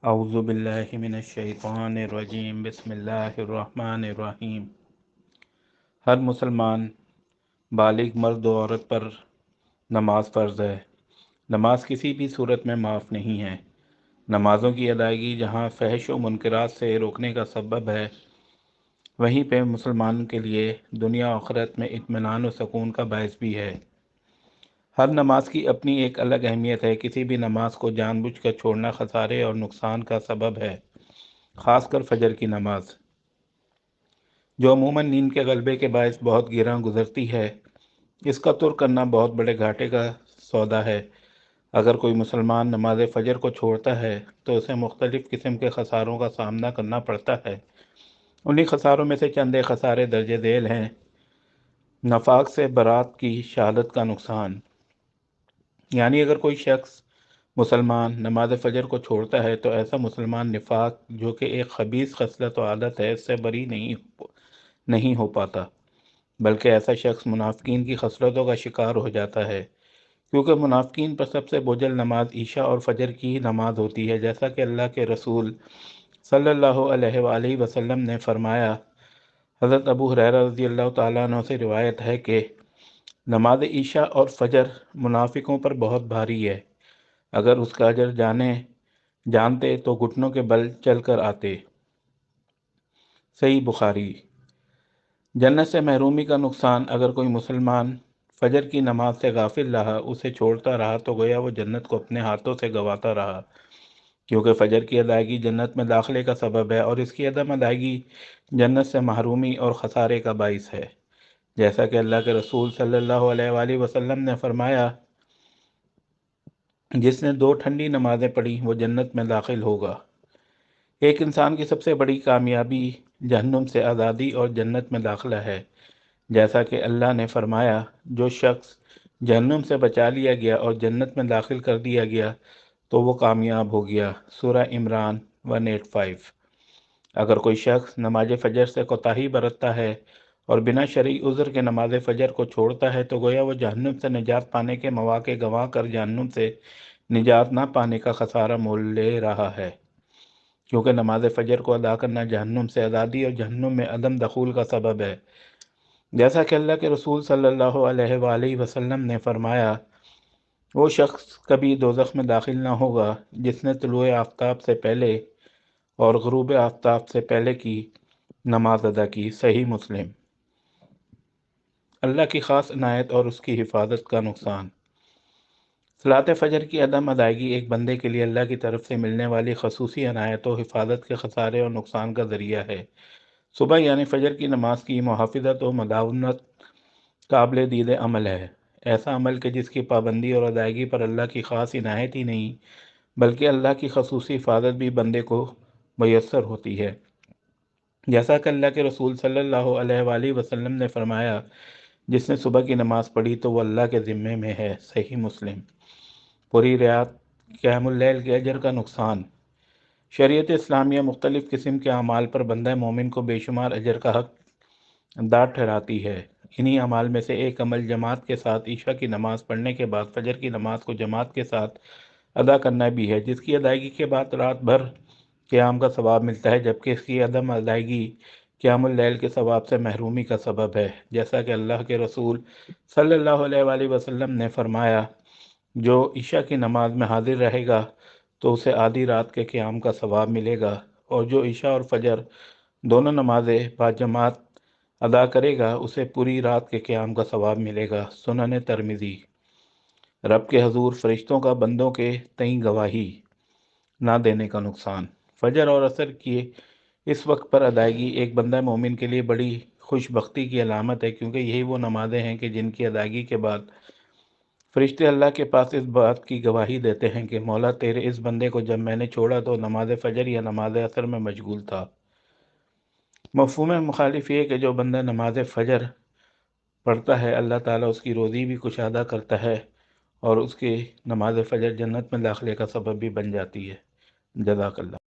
اعوذ باللہ من الشیطان الرجیم، بسم اللہ الرحمن الرحیم۔ ہر مسلمان بالغ مرد و عورت پر نماز فرض ہے۔ نماز کسی بھی صورت میں معاف نہیں ہے۔ نمازوں کی ادائیگی جہاں فحش و منکرات سے روکنے کا سبب ہے، وہیں پہ مسلمان کے لیے دنیا و آخرت میں اطمینان و سکون کا باعث بھی ہے۔ ہر نماز کی اپنی ایک الگ اہمیت ہے۔ کسی بھی نماز کو جان بوجھ کر چھوڑنا خسارے اور نقصان کا سبب ہے، خاص کر فجر کی نماز، جو عموماً نیند کے غلبے کے باعث بہت گراں گزرتی ہے۔ اس کا ترک کرنا بہت بڑے گھاٹے کا سودا ہے۔ اگر کوئی مسلمان نماز فجر کو چھوڑتا ہے تو اسے مختلف قسم کے خساروں کا سامنا کرنا پڑتا ہے۔ انہی خساروں میں سے چند خسارے درج ذیل ہیں۔ نفاق سے برات کی شہادت کا نقصان، یعنی اگر کوئی شخص مسلمان نماز فجر کو چھوڑتا ہے تو ایسا مسلمان نفاق، جو کہ ایک خبیث خصلت و عادت ہے، اس سے بری نہیں ہو پاتا، بلکہ ایسا شخص منافقین کی خصلتوں کا شکار ہو جاتا ہے، کیونکہ منافقین پر سب سے بوجھل نماز عشاء اور فجر کی نماز ہوتی ہے، جیسا کہ اللہ کے رسول صلی اللہ علیہ وآلہ وسلم نے فرمایا۔ حضرت ابو ہریرہ رضی اللہ تعالیٰ عنہ سے روایت ہے کہ نماز عشاء اور فجر منافقوں پر بہت بھاری ہے، اگر اس کا اجر جانتے تو گھٹنوں کے بل چل کر آتے۔ صحیح بخاری۔ جنت سے محرومی کا نقصان، اگر کوئی مسلمان فجر کی نماز سے غافل رہا، اسے چھوڑتا رہا، تو گویا وہ جنت کو اپنے ہاتھوں سے گنواتا رہا، کیونکہ فجر کی ادائیگی جنت میں داخلے کا سبب ہے، اور اس کی عدم ادائیگی جنت سے محرومی اور خسارے کا باعث ہے، جیسا کہ اللہ کے رسول صلی اللہ علیہ وآلہ وسلم نے فرمایا، جس نے 2 ٹھنڈی نمازیں پڑھی وہ جنت میں داخل ہوگا۔ ایک انسان کی سب سے بڑی کامیابی جہنم سے آزادی اور جنت میں داخلہ ہے، جیسا کہ اللہ نے فرمایا، جو شخص جہنم سے بچا لیا گیا اور جنت میں داخل کر دیا گیا تو وہ کامیاب ہو گیا۔ سورہ عمران 185۔ اگر کوئی شخص نماز فجر سے کوتاہی برتتا ہے اور بنا شرعی عذر کے نماز فجر کو چھوڑتا ہے تو گویا وہ جہنم سے نجات پانے کے مواقع گنوا کر جہنم سے نجات نہ پانے کا خسارہ مول لے رہا ہے، کیونکہ نماز فجر کو ادا کرنا جہنم سے آزادی اور جہنم میں عدم دخول کا سبب ہے، جیسا کہ اللہ کے رسول صلی اللہ علیہ وآلہ وسلم نے فرمایا، وہ شخص کبھی دوزخ میں داخل نہ ہوگا جس نے طلوع آفتاب سے پہلے اور غروب آفتاب سے پہلے کی نماز ادا کی۔ صحیح مسلم۔ اللہ کی خاص عنایت اور اس کی حفاظت کا نقصان، صلاۃ فجر کی عدم ادائیگی ایک بندے کے لیے اللہ کی طرف سے ملنے والی خصوصی عنایت و حفاظت کے خسارے اور نقصان کا ذریعہ ہے۔ صبح یعنی فجر کی نماز کی محافظت و مداومت قابل دید عمل ہے، ایسا عمل کہ جس کی پابندی اور ادائیگی پر اللہ کی خاص عنایت ہی نہیں بلکہ اللہ کی خصوصی حفاظت بھی بندے کو میسر ہوتی ہے، جیسا کہ اللہ کے رسول صلی اللہ علیہ وآلہ وسلم نے فرمایا، جس نے صبح کی نماز پڑھی تو وہ اللہ کے ذمے میں ہے۔ صحیح مسلم۔ پوری رات قیام اللیل کے اجر کا نقصان، شریعت اسلامیہ مختلف قسم کے اعمال پر بندہ مومن کو بے شمار اجر کا حق دار ٹھہراتی ہے۔ انہی اعمال میں سے ایک عمل جماعت کے ساتھ عشاء کی نماز پڑھنے کے بعد فجر کی نماز کو جماعت کے ساتھ ادا کرنا بھی ہے، جس کی ادائیگی کے بعد رات بھر قیام کا ثواب ملتا ہے، جبکہ اس کی عدم ادائیگی قیام اللیل کے ثواب سے محرومی کا سبب ہے، جیسا کہ اللہ کے رسول صلی اللہ علیہ وآلہ وسلم نے فرمایا، جو عشاء کی نماز میں حاضر رہے گا تو اسے آدھی رات کے قیام کا ثواب ملے گا، اور جو عشاء اور فجر دونوں نمازیں باجماعت ادا کرے گا اسے پوری رات کے قیام کا ثواب ملے گا۔ سنن ترمذی۔ رب کے حضور فرشتوں کا بندوں کے تئیں گواہی نہ دینے کا نقصان، فجر اور عصر کی اس وقت پر ادائیگی ایک بندہ مومن کے لیے بڑی خوش بختی کی علامت ہے، کیونکہ یہی وہ نمازیں ہیں کہ جن کی ادائیگی کے بعد فرشتے اللہ کے پاس اس بات کی گواہی دیتے ہیں کہ مولا تیرے اس بندے کو جب میں نے چھوڑا تو نماز فجر یا نماز عصر میں مشغول تھا۔ مفہوم مخالف یہ کہ جو بندہ نماز فجر پڑھتا ہے اللہ تعالیٰ اس کی روزی بھی کشادہ کرتا ہے اور اس کی نماز فجر جنت میں داخلے کا سبب بھی بن جاتی ہے۔ جزاک اللہ۔